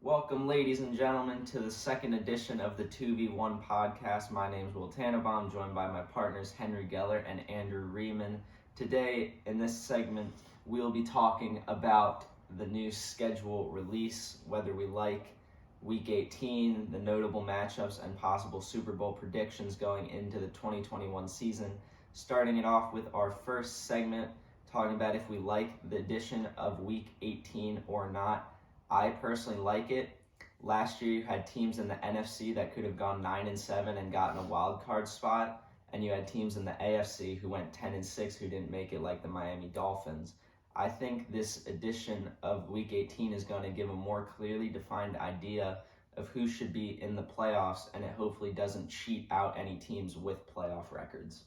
Welcome, ladies and gentlemen, to the second edition of the 2v1 podcast. My name is Will Tannenbaum, joined by my partners Henry Geller and Andrew Riemann. Today, in this segment, we'll be talking about the new schedule release, whether we like Week 18, the notable matchups, and possible Super Bowl predictions going into the 2021 season. Starting it off with our first segment, talking about if we like the addition of Week 18 or not. I personally like it. Last year you had teams in the NFC that could have gone 9-7 and gotten a wild card spot, and you had teams in the AFC who went 10-6 who didn't make it, like the Miami Dolphins. I think this edition of Week 18 is going to give a more clearly defined idea of who should be in the playoffs, and it hopefully doesn't cheat out any teams with playoff records.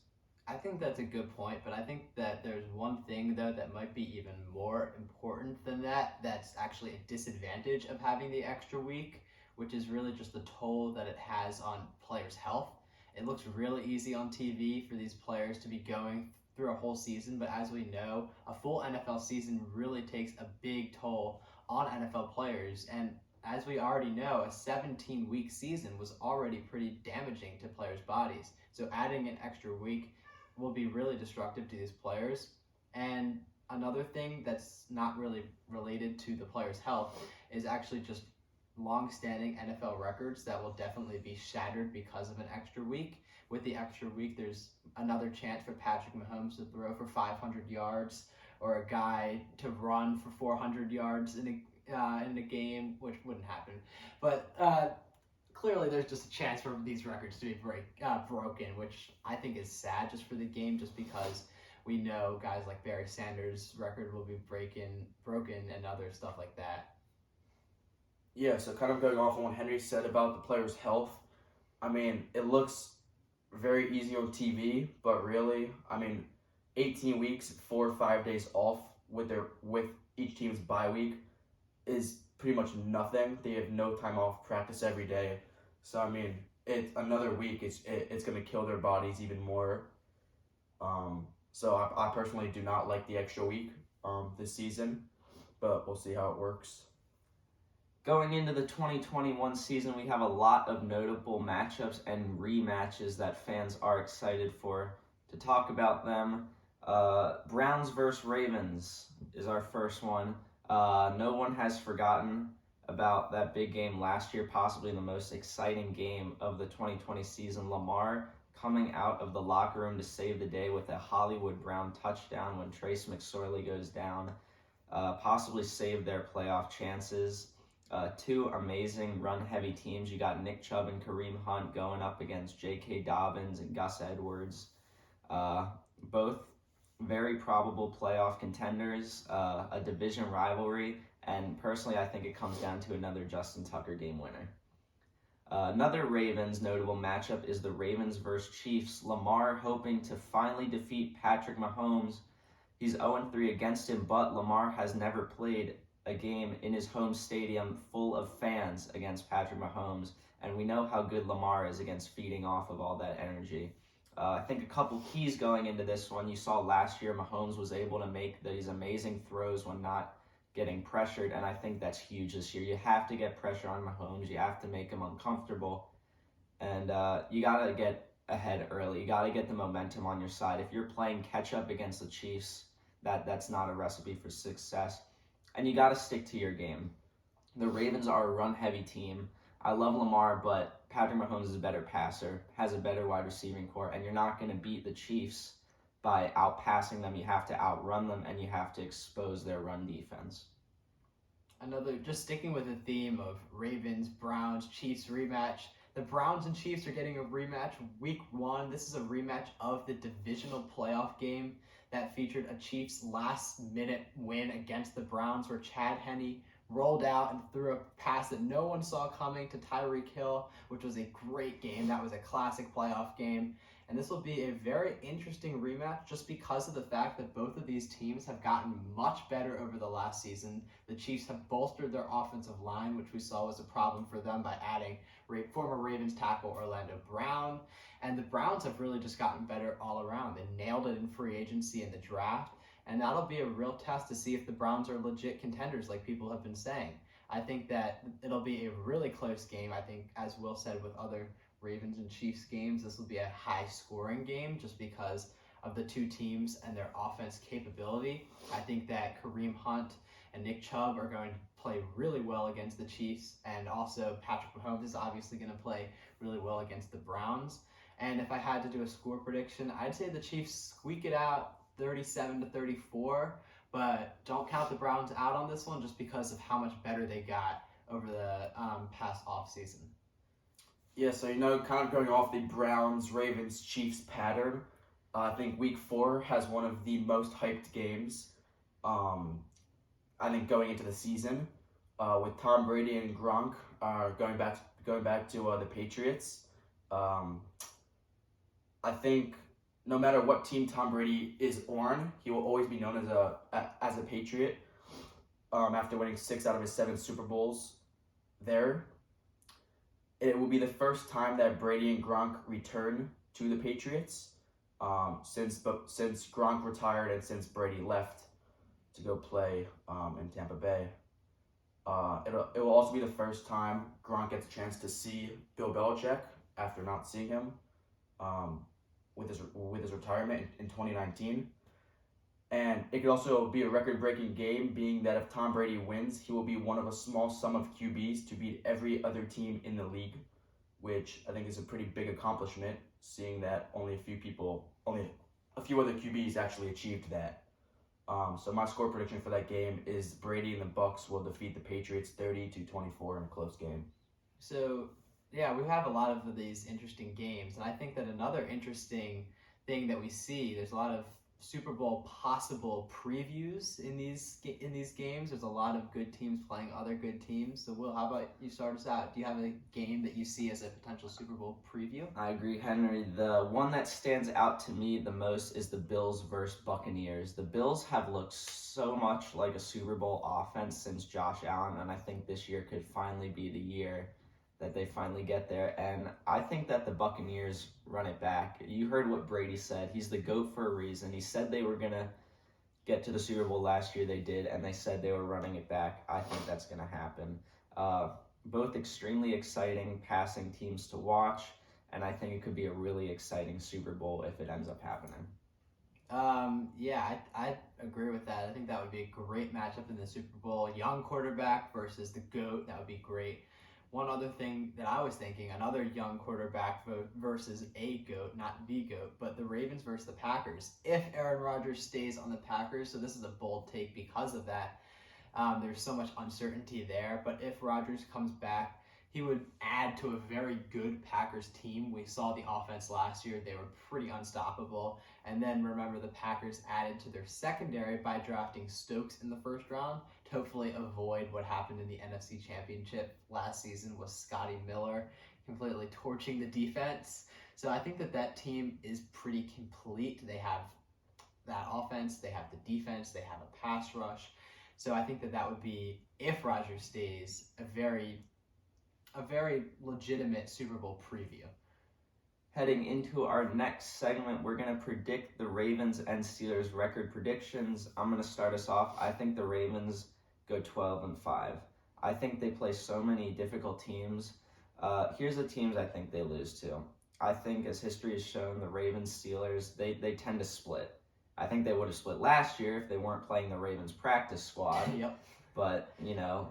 I think that's a good point, but I think that there's one thing, though, that might be even more important than that, that's actually a disadvantage of having the extra week, which is really just the toll that it has on players' health. It looks really easy on TV for these players to be going through a whole season, but as we know, a full NFL season really takes a big toll on NFL players, and as we already know, a 17-week season was already pretty damaging to players' bodies, so adding an extra week will be really destructive to these players. And another thing that's not really related to the players' health is actually just long-standing NFL records that will definitely be shattered because of an extra week. With the extra week, there's another chance for Patrick Mahomes to throw for 500 yards or a guy to run for 400 yards in a game, which wouldn't happen. But clearly there's just a chance for these records to be broken, which I think is sad just for the game, just because we know guys like Barry Sanders' record will be broken and other stuff like that. Yeah, so kind of going off on what Henry said about the players' health, I mean, it looks very easy on TV, but really, 18 weeks, 4 or 5 days off with each team's bye week is pretty much nothing. They have no time off, practice every day. So it's another week. It's going to kill their bodies even more. So I personally do not like the extra week this season, but we'll see how it works. Going into the 2021 season, we have a lot of notable matchups and rematches that fans are excited for. To talk about them, Browns versus Ravens is our first one. No one has forgotten about that big game last year, possibly the most exciting game of the 2020 season. Lamar coming out of the locker room to save the day with a Hollywood Brown touchdown when Trace McSorley goes down, possibly saved their playoff chances. Two amazing run-heavy teams. You got Nick Chubb and Kareem Hunt going up against J.K. Dobbins and Gus Edwards. Both very probable playoff contenders, a division rivalry, and personally I think it comes down to another Justin Tucker game winner. Another Ravens notable matchup is the Ravens versus Chiefs. Lamar hoping to finally defeat Patrick Mahomes. He's 0-3 against him, but Lamar has never played a game in his home stadium full of fans against Patrick Mahomes, and we know how good Lamar is against feeding off of all that energy. I think a couple keys going into this one. You saw last year Mahomes was able to make these amazing throws when not getting pressured, and I think that's huge this year. You have to get pressure on Mahomes. You have to make him uncomfortable, and you got to get ahead early. You got to get the momentum on your side. If you're playing catch-up against the Chiefs, that's not a recipe for success, and you got to stick to your game. The Ravens are a run-heavy team. I love Lamar, but Patrick Mahomes is a better passer, has a better wide receiving core, and you're not going to beat the Chiefs by outpassing them. You have to outrun them, and you have to expose their run defense. Just sticking with the theme of Ravens, Browns, Chiefs rematch. The Browns and Chiefs are getting a rematch week 1. This is a rematch of the divisional playoff game that featured a Chiefs last-minute win against the Browns where Chad Henne rolled out and threw a pass that no one saw coming to Tyreek Hill, which was a great game. That was a classic playoff game. And this will be a very interesting rematch just because of the fact that both of these teams have gotten much better over the last season. The Chiefs have bolstered their offensive line, which we saw was a problem for them by adding former Ravens tackle Orlando Brown. And the Browns have really just gotten better all around. They nailed it in free agency in the draft. And that'll be a real test to see if the Browns are legit contenders like people have been saying. I think that it'll be a really close game. I think, as Will said, with other Ravens and Chiefs games, this will be a high-scoring game just because of the two teams and their offense capability. I think that Kareem Hunt and Nick Chubb are going to play really well against the Chiefs, and also Patrick Mahomes is obviously going to play really well against the Browns. And if I had to do a score prediction, I'd say the Chiefs squeak it out 37-34, but don't count the Browns out on this one just because of how much better they got over the past offseason. Yeah, so kind of going off the Browns, Ravens, Chiefs pattern, I think Week 4 has one of the most hyped games. I think going into the season, with Tom Brady and Gronk going back to the Patriots. I think no matter what team Tom Brady is on, he will always be known as a Patriot. After winning 6 out of his 7 Super Bowls there, it will be the first time that Brady and Gronk return to the Patriots since Gronk retired and since Brady left to go play in Tampa Bay. It will also be the first time Gronk gets a chance to see Bill Belichick after not seeing him with his retirement in 2019. And it could also be a record-breaking game, being that if Tom Brady wins, he will be one of a small sum of QBs to beat every other team in the league, which I think is a pretty big accomplishment, seeing that only a few other QBs actually achieved that. So my score prediction for that game is Brady and the Bucs will defeat the Patriots 30-24 in a close game. So, yeah, we have a lot of these interesting games, and I think that another interesting thing that we see, there's a lot of Super Bowl possible previews in these games. There's a lot of good teams playing other good teams. So, Will, how about you start us out? Do you have a game that you see as a potential Super Bowl preview? I agree, Henry. The one that stands out to me the most is the Bills versus Buccaneers. The Bills have looked so much like a Super Bowl offense since Josh Allen, and I think this year could finally be the year that they finally get there. And I think that the Buccaneers run it back. You heard what Brady said. He's the GOAT for a reason. He said they were going to get to the Super Bowl last year. They did, and they said they were running it back. I think that's going to happen. Both extremely exciting passing teams to watch, and I think it could be a really exciting Super Bowl if it ends up happening. I agree with that. I think that would be a great matchup in the Super Bowl. Young quarterback versus the GOAT. That would be great. One other thing that I was thinking, another young quarterback versus a GOAT, not the GOAT, but the Ravens versus the Packers. If Aaron Rodgers stays on the Packers, so this is a bold take because of that, there's so much uncertainty there. But if Rodgers comes back, he would add to a very good Packers team. We saw the offense last year. They were pretty unstoppable. And then remember, the Packers added to their secondary by drafting Stokes in the first round to hopefully avoid what happened in the NFC Championship last season with Scotty Miller completely torching the defense. So I think that team is pretty complete. They have that offense, they have the defense, they have a pass rush. So I think that would be, if Rodgers stays, a very legitimate Super Bowl preview. Heading into our next segment, we're going to predict the Ravens and Steelers record predictions. I'm going to start us off. I think the Ravens go 12-5. I think they play so many difficult teams. Here's the teams I think they lose to. I think, as history has shown, the Ravens, Steelers, they tend to split. I think they would have split last year if they weren't playing the Ravens practice squad. Yep. But,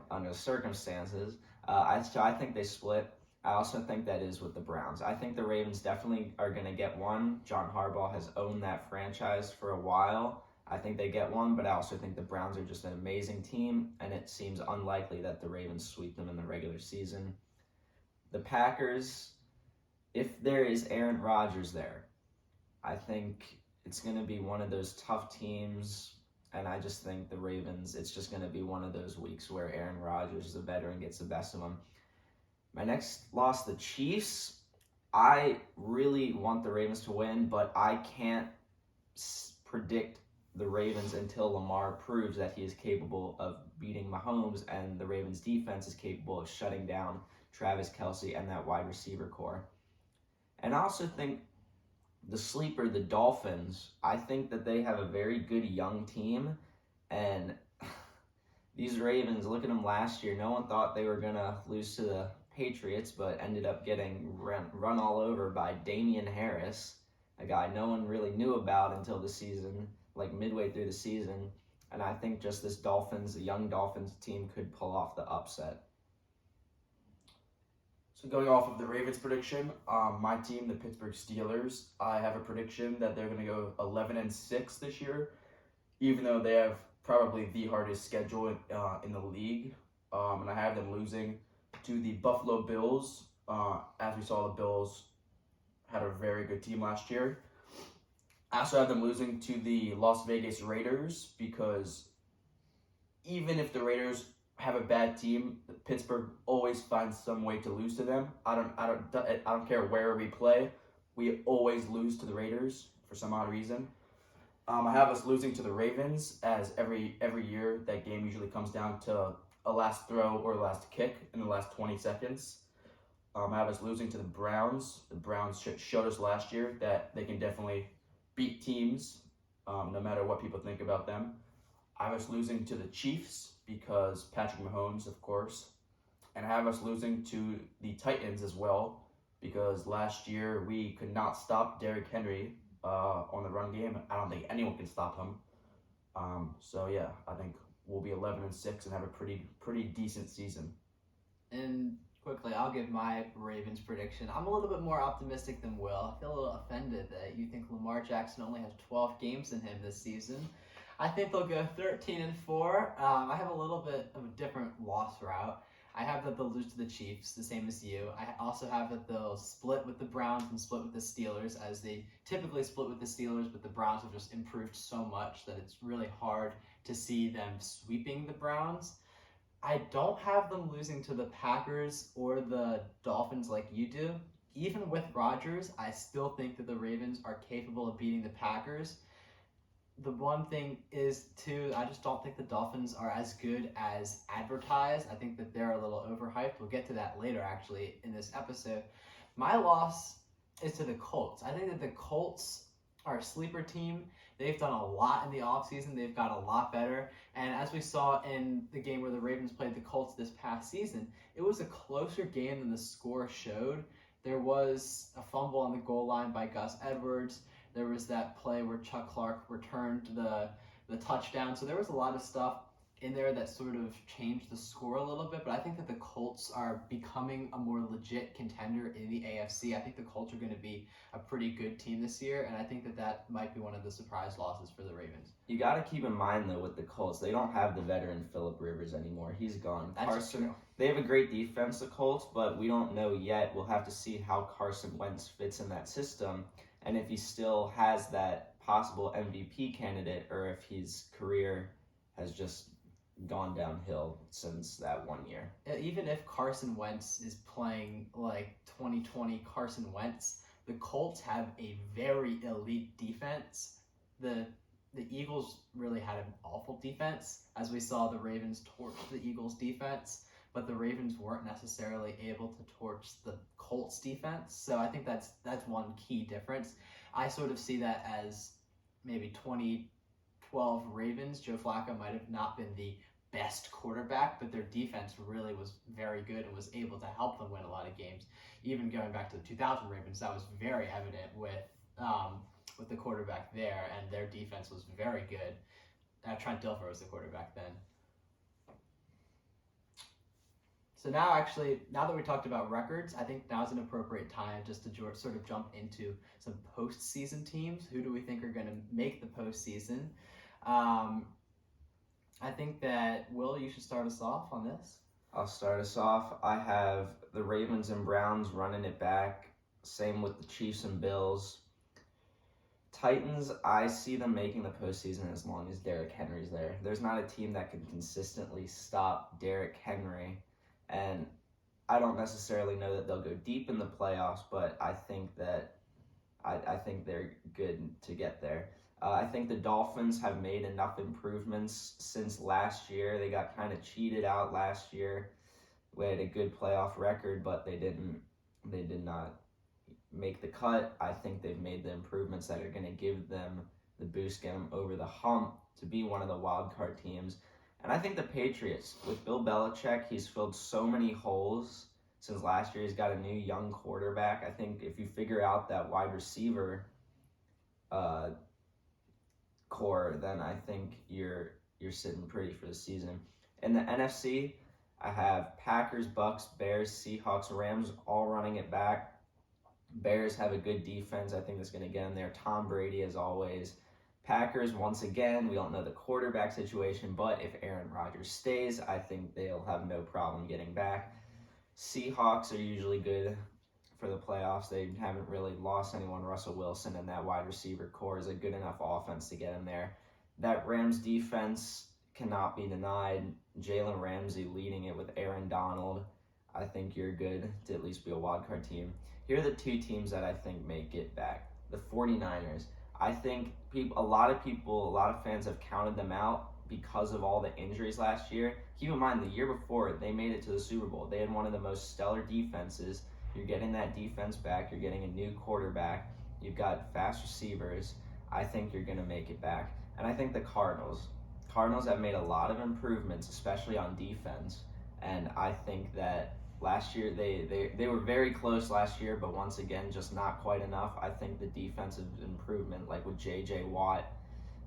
under the circumstances, so I think they split. I also think that is with the Browns. I think the Ravens definitely are going to get one. John Harbaugh has owned that franchise for a while. I think they get one, but I also think the Browns are just an amazing team, and it seems unlikely that the Ravens sweep them in the regular season. The Packers, if there is Aaron Rodgers there, I think it's going to be one of those tough teams, and I just think the Ravens, it's just going to be one of those weeks where Aaron Rodgers, the veteran, gets the best of them. My next loss, the Chiefs. I really want the Ravens to win, but I can't predict the Ravens until Lamar proves that he is capable of beating Mahomes and the Ravens defense is capable of shutting down Travis Kelce and that wide receiver core. And I also think the sleeper, the Dolphins, I think that they have a very good young team, and these Ravens, look at them last year. No one thought they were going to lose to the Patriots, but ended up getting run all over by Damian Harris, a guy no one really knew about until the season, like midway through the season. And I think just this the young Dolphins team could pull off the upset. So going off of the Ravens prediction, my team, the Pittsburgh Steelers, I have a prediction that they're going to go 11-6 this year, even though they have probably the hardest schedule in the league. And I have them losing to the Buffalo Bills. As we saw, the Bills had a very good team last year. I also have them losing to the Las Vegas Raiders because even if the Raiders have a bad team, Pittsburgh always finds some way to lose to them. I don't care where we play, we always lose to the Raiders for some odd reason. I have us losing to the Ravens, as every year that game usually comes down to a last throw or last kick in the last 20 seconds. I have us losing to the Browns. The Browns showed us last year that they can definitely beat teams, no matter what people think about them. I have us losing to the Chiefs because Patrick Mahomes, of course. And I have us losing to the Titans as well because last year we could not stop Derrick Henry on the run game. I don't think anyone can stop him. So yeah, I think we'll be 11-6 and have a pretty decent season. And quickly, I'll give my Ravens prediction. I'm a little bit more optimistic than Will. I feel a little offended that you think Lamar Jackson only has 12 games in him this season. I think they'll go 13-4. I have a little bit of a different loss route. I have that they'll lose to the Chiefs, the same as you. I also have that they'll split with the Browns and split with the Steelers, as they typically split with the Steelers, but the Browns have just improved so much that it's really hard to see them sweeping the Browns. I don't have them losing to the Packers or the Dolphins like you do. Even with Rodgers, I still think that the Ravens are capable of beating the Packers. The one thing is, too, I just don't think the Dolphins are as good as advertised. I think that they're a little overhyped. We'll get to that later, actually, in this episode. My loss is to the Colts. I think that the Colts are a sleeper team. They've done a lot in the offseason. They've got a lot better. And as we saw in the game where the Ravens played the Colts this past season, it was a closer game than the score showed. There was a fumble on the goal line by Gus Edwards. There was that play where Chuck Clark returned the touchdown. So there was a lot of stuff in there that sort of changed the score a little bit. But I think that the Colts are becoming a more legit contender in the AFC. I think the Colts are going to be a pretty good team this year. And I think that that might be one of the surprise losses for the Ravens. You got to keep in mind, though, with the Colts, they don't have the veteran Phillip Rivers anymore. He's gone. That's true. They have a great defense, the Colts, but we don't know yet. We'll have to see how Carson Wentz fits in that system, and if he still has that possible MVP candidate, or if his career has just gone downhill since that 1 year. Even if Carson Wentz is playing like 2020 Carson Wentz, the Colts have a very elite defense. The Eagles really had an awful defense, as we saw the Ravens torch the Eagles defense, but the Ravens weren't necessarily able to torch the Colts defense. So I think that's one key difference. I sort of see that as maybe 2012 Ravens. Joe Flacco might have not been the best quarterback, but their defense really was very good and was able to help them win a lot of games. Even going back to the 2000 Ravens, that was very evident with the quarterback there, and their defense was very good. Trent Dilfer was the quarterback then. So now that we talked about records, I think now's an appropriate time just to sort of jump into some postseason teams. Who do we think are going to make the postseason? I think that, Will, you should start us off on this. I'll start us off. I have the Ravens and Browns running it back. Same with the Chiefs and Bills. Titans, I see them making the postseason as long as Derrick Henry's there. There's not a team that can consistently stop Derrick Henry. And I don't necessarily know that they'll go deep in the playoffs, but I think that I think they're good to get there. I think the Dolphins have made enough improvements since last year. They got kind of cheated out last year. We had a good playoff record, but they did not make the cut. I think they've made the improvements that are going to give them the boost, get them over the hump to be one of the wild card teams. And I think the Patriots, with Bill Belichick, he's filled so many holes since last year. He's got a new young quarterback. I think if you figure out that wide receiver uh, core, then I think you're sitting pretty for the season. In the NFC, I have Packers, Bucks, Bears, Seahawks, Rams all running it back. Bears have a good defense. I think that's going to get in there. Tom Brady, as always. Packers, once again, we don't know the quarterback situation, but if Aaron Rodgers stays, I think they'll have no problem getting back. Seahawks are usually good for the playoffs. They haven't really lost anyone. Russell Wilson and that wide receiver core is a good enough offense to get in there. That Rams defense cannot be denied. Jalen Ramsey leading it with Aaron Donald. I think you're good to at least be a wildcard team. Here are the two teams that I think may get back. The 49ers. I think a lot of fans have counted them out because of all the injuries last year. Keep in mind, the year before, they made it to the Super Bowl. They had one of the most stellar defenses. You're getting that defense back. You're getting a new quarterback. You've got fast receivers. I think you're going to make it back. And I think the Cardinals have made a lot of improvements, especially on defense. And I think that last year, they were very close last year, but once again, just not quite enough. I think the defensive improvement, like with J.J. Watt,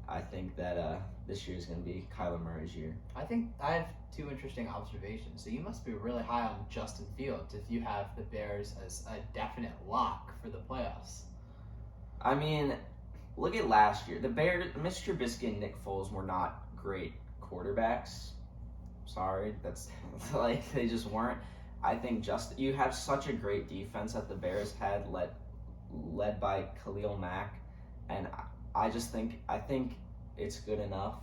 I think that this year is going to be Kyler Murray's year. I think I have two interesting observations. So you must be really high on Justin Fields if you have the Bears as a definite lock for the playoffs. I mean, look at last year. The Bears, Mr. Trubisky and Nick Foles were not great quarterbacks. Sorry, that's like they just weren't. I think you have such a great defense that the Bears had, led by Khalil Mack, and I think it's good enough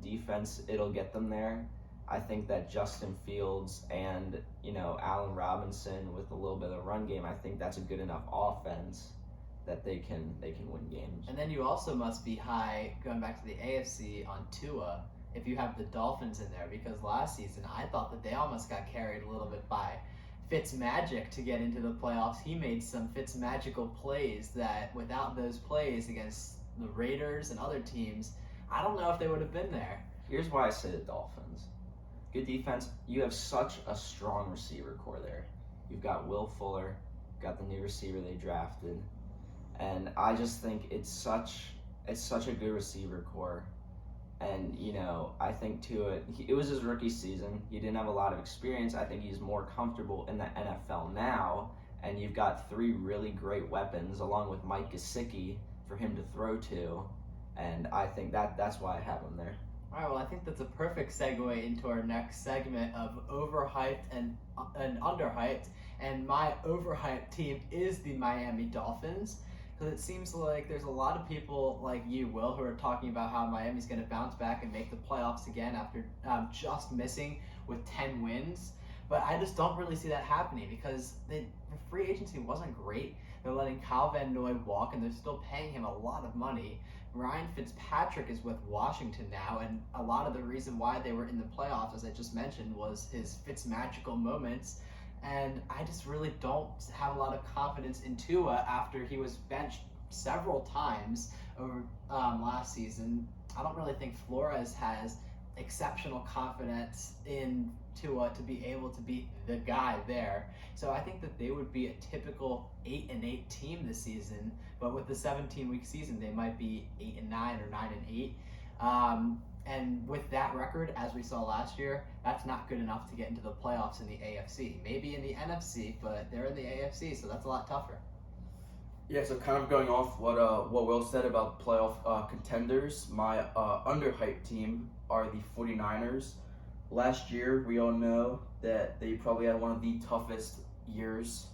defense. It'll get them there. I think that Justin Fields and Allen Robinson with a little bit of run game, I think that's a good enough offense that they can win games. And then you also must be high, going back to the AFC, on Tua if you have the Dolphins in there, because last season I thought that they almost got carried a little bit by Fitzmagic to get into the playoffs. He made some Fitzmagical plays that without those plays against the Raiders and other teams, I don't know if they would have been there. Here's why I say the Dolphins. Good defense. You have such a strong receiver core there. You've got Will Fuller, got the new receiver they drafted, and I just think it's such a good receiver core. And, I think it was his rookie season. He didn't have a lot of experience. I think he's more comfortable in the NFL now. And you've got three really great weapons along with Mike Gesicki for him to throw to. And I think that's why I have him there. All right, well, I think that's a perfect segue into our next segment of overhyped and underhyped. And my overhyped team is the Miami Dolphins. Because it seems like there's a lot of people like you, Will, who are talking about how Miami's going to bounce back and make the playoffs again after just missing with 10 wins. But I just don't really see that happening because the free agency wasn't great. They're letting Kyle Van Noy walk, and they're still paying him a lot of money. Ryan Fitzpatrick is with Washington now, and a lot of the reason why they were in the playoffs, as I just mentioned, was his Fitzmagical moments. And I just really don't have a lot of confidence in Tua after he was benched several times over last season. I don't really think Flores has exceptional confidence in Tua to be able to be the guy there. So I think that they would be a typical 8-8 team this season, but with the 17-week season, they might be 8-9 or 9-8. And with that record, as we saw last year, that's not good enough to get into the playoffs in the AFC. Maybe in the NFC, but they're in the AFC, so that's a lot tougher. Yeah, so kind of going off what Will said about playoff contenders, my underhyped team are the 49ers. Last year, we all know that they probably had one of the toughest years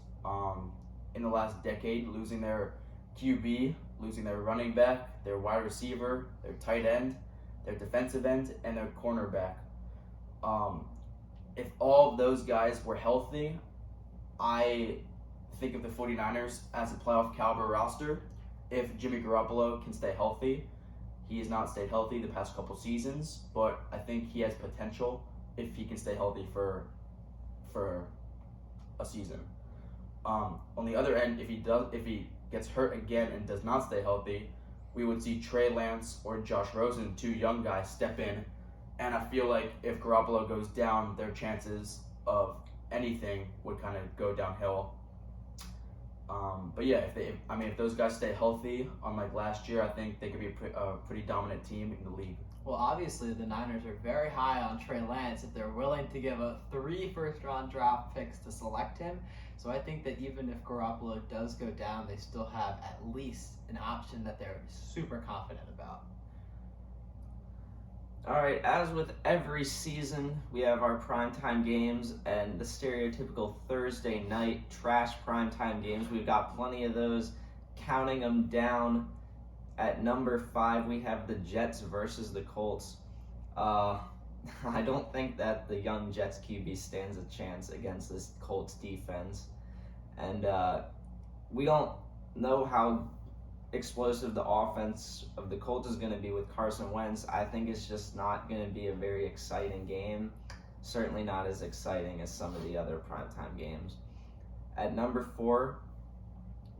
in the last decade, losing their QB, losing their running back, their wide receiver, their tight end, their defensive end, and their cornerback. If all of those guys were healthy, I think of the 49ers as a playoff caliber roster. If Jimmy Garoppolo can stay healthy, he has not stayed healthy the past couple seasons, but I think he has potential if he can stay healthy for a season. On the other end, if he gets hurt again and does not stay healthy, we would see Trey Lance or Josh Rosen, two young guys, step in And I feel like if Garoppolo goes down, their chances of anything would kind of go downhill. But yeah, if those guys stay healthy, unlike last year, I think they could be a pretty dominant team in the league. Well, obviously, the Niners are very high on Trey Lance if they're willing to give up 3 first-round draft picks to select him. So I think that even if Garoppolo does go down, they still have at least an option that they're super confident about. All right, as with every season, we have our primetime games and the stereotypical Thursday night trash primetime games. We've got plenty of those. Counting them down, at number 5, we have the Jets versus the Colts. I don't think that the young Jets QB stands a chance against this Colts defense. And we don't know how explosive the offense of the Colts is going to be with Carson Wentz. I think it's just not going to be a very exciting game. Certainly not as exciting as some of the other primetime games. At number 4,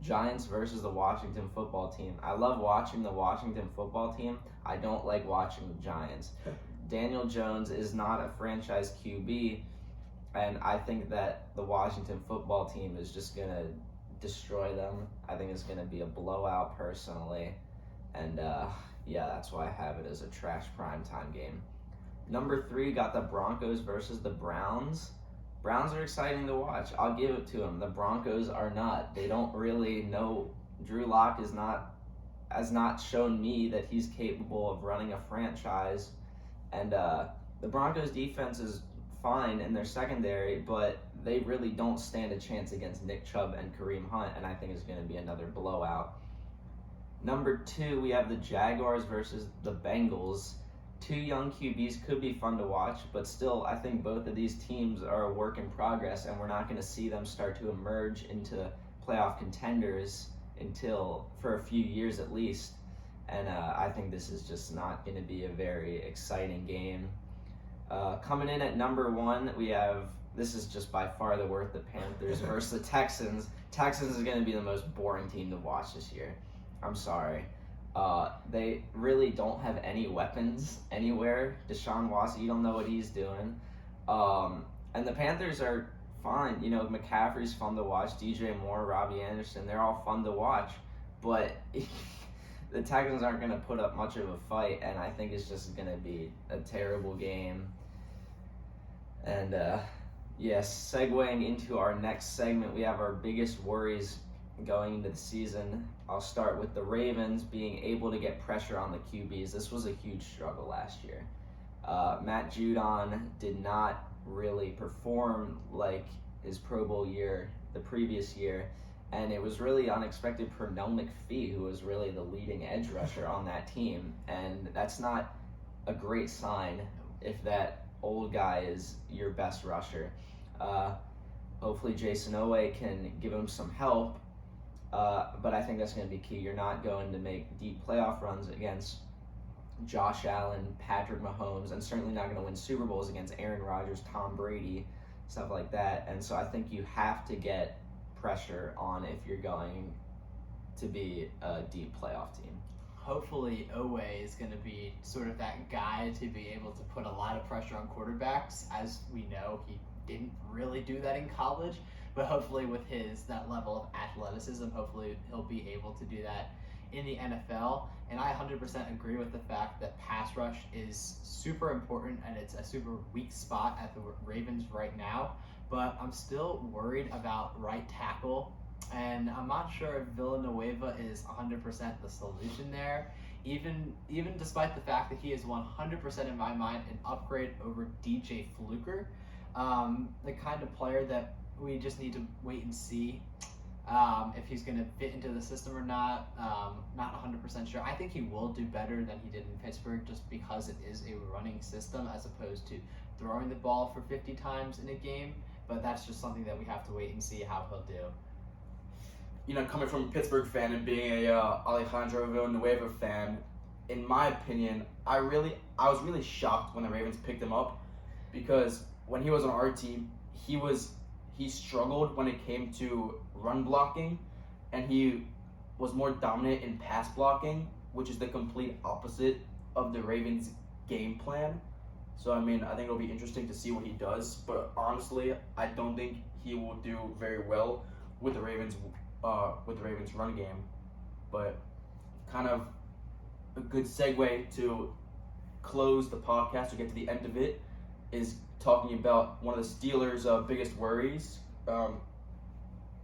Giants versus the Washington football team. I love watching the Washington football team. I don't like watching the Giants. Daniel Jones is not a franchise QB, and I think that the Washington football team is just going to destroy them. I think it's going to be a blowout personally, and that's why I have it as a trash primetime game. Number 3 got the Broncos versus the Browns. Browns are exciting to watch. I'll give it to them. The Broncos are not. They don't really know. Drew Lock has not shown me that he's capable of running a franchise, and the Broncos defense is fine in their secondary, but they really don't stand a chance against Nick Chubb and Kareem Hunt, and I think it's going to be another blowout. Number 2, we have the Jaguars versus the Bengals. 2 young QBs could be fun to watch, but still, I think both of these teams are a work in progress, and we're not going to see them start to emerge into playoff contenders for a few years at least. And I think this is just not going to be a very exciting game. Coming in at number 1, we have, this is just by far the worst, the Panthers versus the Texans. Texans is going to be the most boring team to watch this year. I'm sorry. They really don't have any weapons anywhere. Deshaun Watson, you don't know what he's doing. And the Panthers are fine. McCaffrey's fun to watch. DJ Moore, Robbie Anderson, they're all fun to watch. But the Texans aren't going to put up much of a fight, and I think it's just going to be a terrible game. And, segueing into our next segment, we have our biggest worries going into the season. I'll start with the Ravens being able to get pressure on the QBs. This was a huge struggle last year. Matt Judon did not really perform like his Pro Bowl year the previous year, and it was really unexpected Pernell McPhee, who was really the leading edge rusher on that team, and that's not a great sign if that old guy is your best rusher. Hopefully Jason Owe can give him some help, but I think that's going to be key. You're not going to make deep playoff runs against Josh Allen, Patrick Mahomes, and certainly not going to win Super Bowls against Aaron Rodgers, Tom Brady, stuff like that. And so I think you have to get pressure on if you're going to be a deep playoff team. Hopefully Owe is going to be sort of that guy to be able to put a lot of pressure on quarterbacks. As we know, he didn't really do that in college, but hopefully with that level of athleticism, hopefully he'll be able to do that in the NFL. And I 100% agree with the fact that pass rush is super important, and it's a super weak spot at the Ravens right now. But I'm still worried about right tackle, and I'm not sure if Villanueva is 100% the solution there. Even despite the fact that he is 100% in my mind an upgrade over DJ Fluker, the kind of player that we just need to wait and see if he's going to fit into the system or not. Not 100% sure. I think he will do better than he did in Pittsburgh just because it is a running system as opposed to throwing the ball for 50 times in a game. But that's just something that we have to wait and see how he'll do. Coming from a Pittsburgh fan and being a Alejandro Villanueva fan, in my opinion, I was really shocked when the Ravens picked him up, because when he was on our team, he struggled when it came to run blocking, and he was more dominant in pass blocking, which is the complete opposite of the Ravens' game plan. So I mean, I think it'll be interesting to see what he does. But honestly, I don't think he will do very well with the Ravens run game. But kind of a good segue to close the podcast or get to the end of it is talking about one of the Steelers' biggest worries.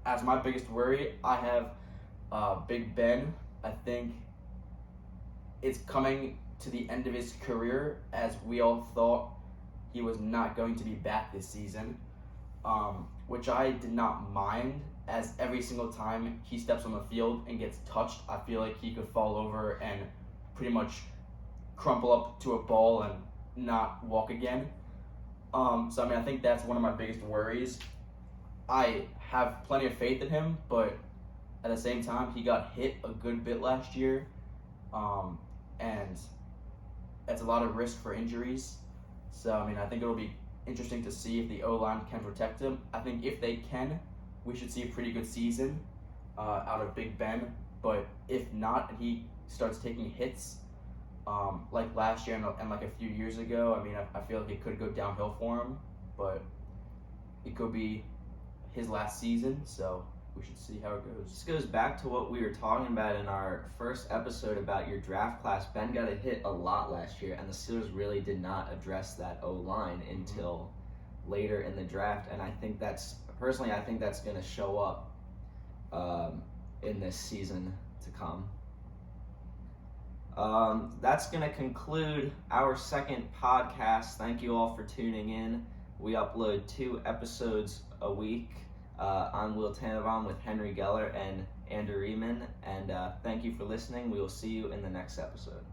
As my biggest worry, I have Big Ben. I think it's coming to the end of his career, as we all thought he was not going to be back this season, which I did not mind, as every single time he steps on the field and gets touched, I feel like he could fall over and pretty much crumple up to a ball and not walk again. So I mean, I think that's one of my biggest worries. I have plenty of faith in him, but at the same time, he got hit a good bit last year, and that's a lot of risk for injuries. So I mean, I think it'll be interesting to see if the O-line can protect him. I think if they can, we should see a pretty good season out of Big Ben. But if not, and he starts taking hits like last year and like a few years ago, I mean, I feel like it could go downhill for him. But it could be his last season, so we should see how it goes. This goes back to what we were talking about in our first episode about your draft class. Ben got hit a lot last year, and the Steelers really did not address that O-line until later in the draft. And I think that's going to show up in this season to come. That's going to conclude our second podcast. Thank you all for tuning in. We upload 2 episodes a week. I'm Will Tannenbaum with Henry Geller and Andrew Riemann, and thank you for listening. We will see you in the next episode.